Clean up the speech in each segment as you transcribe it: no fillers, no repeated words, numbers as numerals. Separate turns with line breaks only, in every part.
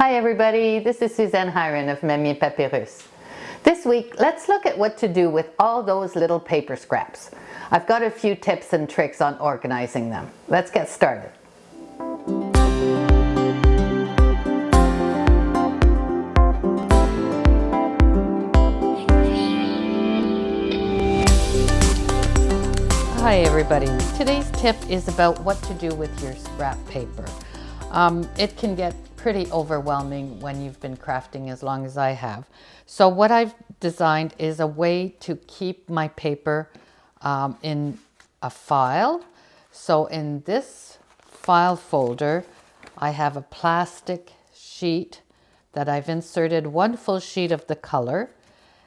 Hi everybody, this is Suzanne Hiron of Memmier Papyrus. This week, let's look at what to do with all those little paper scraps. I've got a few tips and tricks on organizing them. Let's get started. Hi everybody, today's tip is about what to do with your scrap paper. It can get pretty overwhelming when you've been crafting as long as I have. So what I've designed is a way to keep my paper in a file. So in this file folder, I have a plastic sheet that I've inserted one full sheet of the color.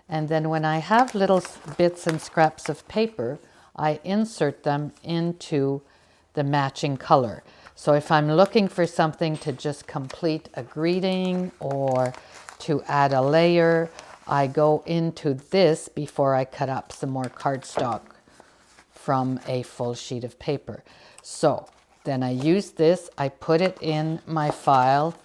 And then when I have little bits and scraps of paper, I insert them into the matching color. So if I'm looking for something to just complete a greeting or to add a layer, I go into this before I cut up some more cardstock from a full sheet of paper. So then I use this, I put it in my file,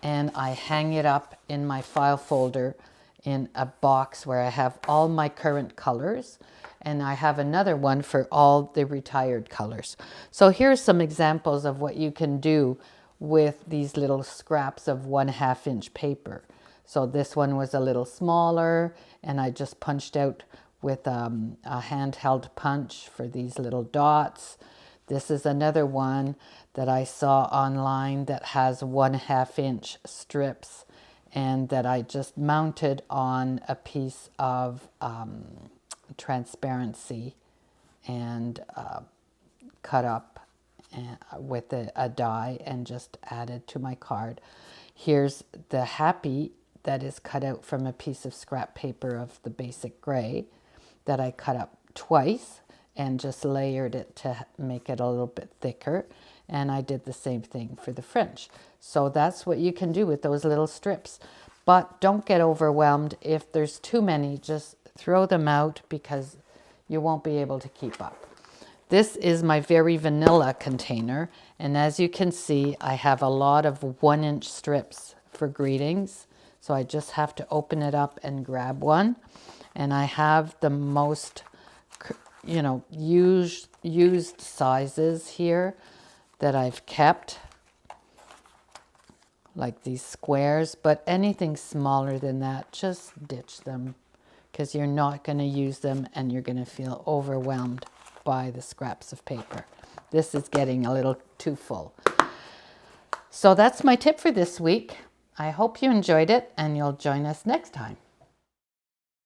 and I hang it up in my file folder in a box where I have all my current colors, and I have another one for all the retired colors. So here's some examples of what you can do with these little scraps of 1/2 inch paper. So this one was a little smaller, and I just punched out with a handheld punch for these little dots. This is another one that I saw online that has 1/2 inch strips, and that I just mounted on a piece of transparency and cut up with a die and just added to my card. Here's the happy that is cut out from a piece of scrap paper of the basic gray that I cut up twice and just layered it to make it a little bit thicker. And I did the same thing for the French. So that's what you can do with those little strips. But don't get overwhelmed. If there's too many, just throw them out because you won't be able to keep up. This is my very vanilla container. And as you can see, I have a lot of 1-inch strips for greetings. So I just have to open it up and grab one. And I have the most, used sizes here that I've kept, like these squares, but anything smaller than that, just ditch them because you're not going to use them and you're going to feel overwhelmed by the scraps of paper. This is getting a little too full. So that's my tip for this week. I hope you enjoyed it and you'll join us next time.